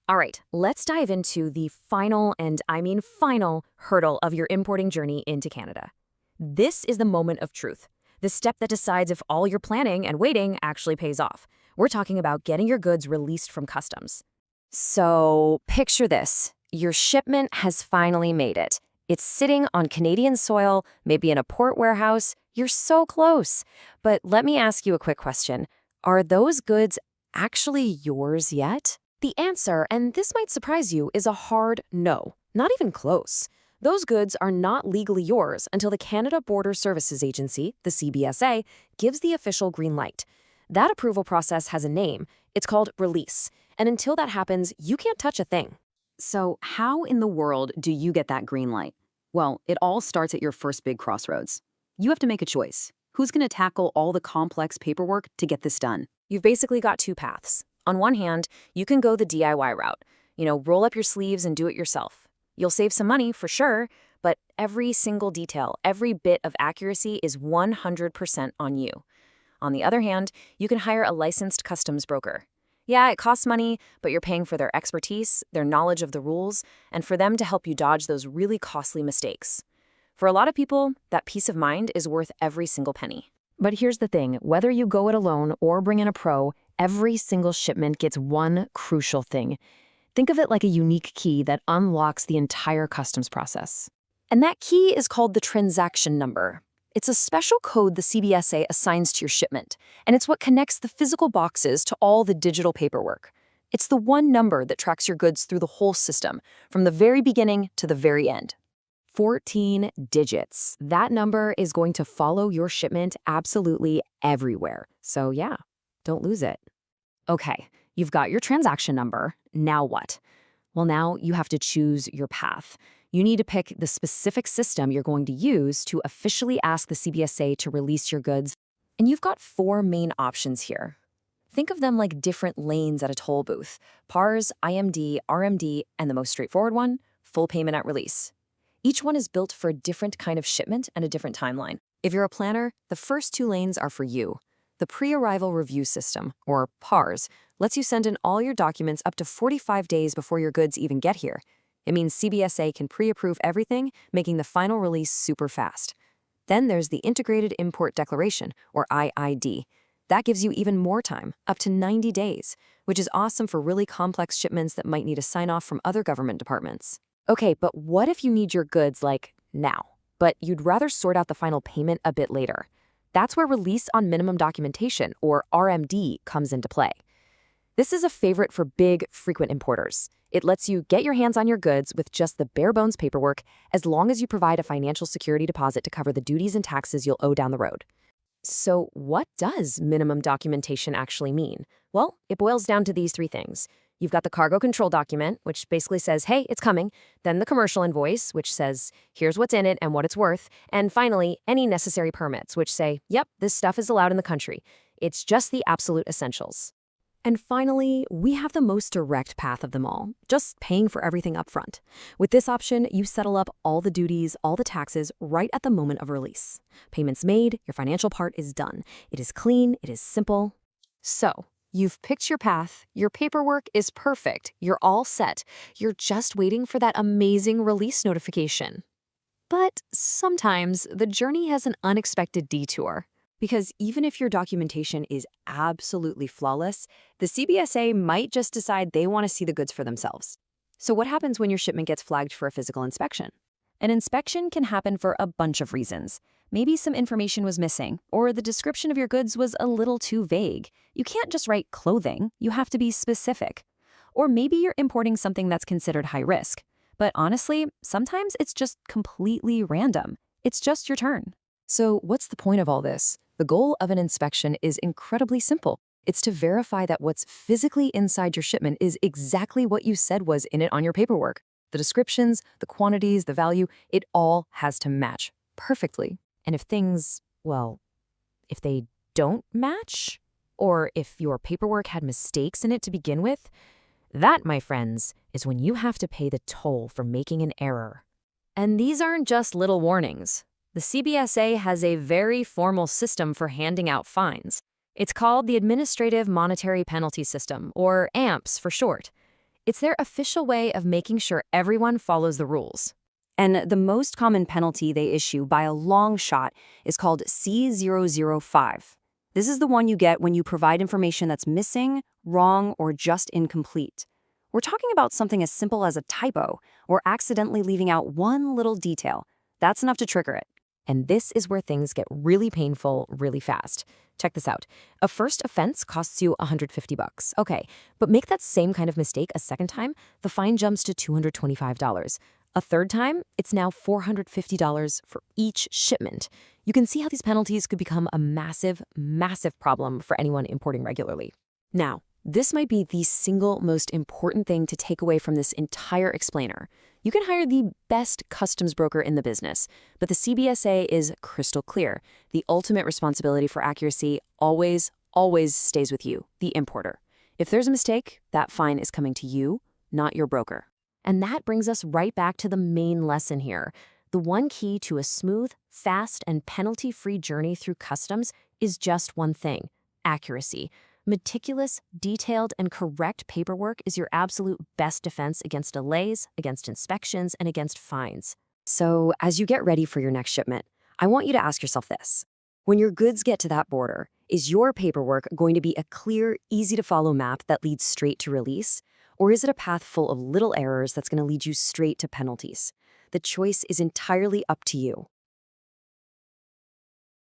All right, let's dive into the final, and I mean final, hurdle of your importing journey into Canada. This is the moment of truth, the step that decides if all your planning and waiting actually pays off. We're talking about getting your goods released from customs. So, picture this. Your shipment has finally made it. It's sitting on Canadian soil, maybe in a port warehouse. You're so close. But let me ask you a quick question. Are those goods actually yours yet? The answer, and this might surprise you, is a hard no. Not even close. Those goods are not legally yours until the Canada Border Services Agency, the CBSA, gives the official green light. That approval process has a name. It's called release. And until that happens, you can't touch a thing. So how in the world do you get that green light? Well, it all starts at your first big crossroads. You have to make a choice. Who's going to tackle all the complex paperwork to get this done? You've basically got two paths. On one hand, you can go the DIY route. Roll up your sleeves and do it yourself. You'll save some money for sure, but every single detail, every bit of accuracy is 100% on you. On the other hand, you can hire a licensed customs broker. Yeah, it costs money, but you're paying for their expertise, their knowledge of the rules, and for them to help you dodge those really costly mistakes. For a lot of people, that peace of mind is worth every single penny. But here's the thing, whether you go it alone or bring in a pro, every single shipment gets one crucial thing. Think of it like a unique key that unlocks the entire customs process. And that key is called the transaction number. It's a special code the CBSA assigns to your shipment, and it's what connects the physical boxes to all the digital paperwork. It's the one number that tracks your goods through the whole system, from the very beginning to the very end. 14 digits. That number is going to follow your shipment absolutely everywhere. So yeah, don't lose it. Okay, you've got your transaction number. Now what? Well, now you have to choose your path. You need to pick the specific system you're going to use to officially ask the CBSA to release your goods. And you've got four main options here. Think of them like different lanes at a toll booth: PARS, IMD, RMD, and the most straightforward one, full payment at release. Each one is built for a different kind of shipment and a different timeline. If you're a planner, the first two lanes are for you. The Pre-Arrival Review System, or PARS, lets you send in all your documents up to 45 days before your goods even get here. It means CBSA can pre-approve everything, making the final release super fast. Then there's the Integrated Import Declaration, or IID. That gives you even more time, up to 90 days, which is awesome for really complex shipments that might need a sign-off from other government departments. Okay, but what if you need your goods, like, now, but you'd rather sort out the final payment a bit later? That's where Release on Minimum Documentation, or RMD, comes into play. This is a favorite for big, frequent importers. It lets you get your hands on your goods with just the bare-bones paperwork, as long as you provide a financial security deposit to cover the duties and taxes you'll owe down the road. So what does minimum documentation actually mean? Well, it boils down to these three things. You've got the cargo control document, which basically says, hey, it's coming. Then the commercial invoice, which says, here's what's in it and what it's worth. And finally, any necessary permits, which say, yep, this stuff is allowed in the country. It's just the absolute essentials. And finally, we have the most direct path of them all, just paying for everything up front. With this option, you settle up all the duties, all the taxes, right at the moment of release. Payments made, your financial part is done. It is clean, it is simple. So, you've picked your path, your paperwork is perfect, you're all set. You're just waiting for that amazing release notification. But sometimes the journey has an unexpected detour. Because even if your documentation is absolutely flawless, the CBSA might just decide they want to see the goods for themselves. So what happens when your shipment gets flagged for a physical inspection? An inspection can happen for a bunch of reasons. Maybe some information was missing, or the description of your goods was a little too vague. You can't just write clothing, you have to be specific. Or maybe you're importing something that's considered high risk. But honestly, sometimes it's just completely random. It's just your turn. So what's the point of all this? The goal of an inspection is incredibly simple. It's to verify that what's physically inside your shipment is exactly what you said was in it on your paperwork. The descriptions, the quantities, the value, it all has to match perfectly. And if things, well, if they don't match, or if your paperwork had mistakes in it to begin with, that, my friends, is when you have to pay the toll for making an error. And these aren't just little warnings. The CBSA has a very formal system for handing out fines. It's called the Administrative Monetary Penalty System, or AMPS for short. It's their official way of making sure everyone follows the rules. And the most common penalty they issue by a long shot is called C005. This is the one you get when you provide information that's missing, wrong, or just incomplete. We're talking about something as simple as a typo or accidentally leaving out one little detail. That's enough to trigger it. And this is where things get really painful really fast. Check this out. A first offense costs you $150. Okay, but make that same kind of mistake a second time, the fine jumps to $225. A third time, it's now $450 for each shipment. You can see how these penalties could become a massive, massive problem for anyone importing regularly. Now, this might be the single most important thing to take away from this entire explainer. You can hire the best customs broker in the business, but the CBSA is crystal clear. The ultimate responsibility for accuracy always, always stays with you, the importer. If there's a mistake, that fine is coming to you, not your broker. And that brings us right back to the main lesson here. The one key to a smooth, fast, and penalty-free journey through customs is just one thing: accuracy. Meticulous, detailed, and correct paperwork is your absolute best defense against delays, against inspections, and against fines. So, as you get ready for your next shipment, I want you to ask yourself this. When your goods get to that border, is your paperwork going to be a clear, easy-to-follow map that leads straight to release? Or is it a path full of little errors that's going to lead you straight to penalties? The choice is entirely up to you.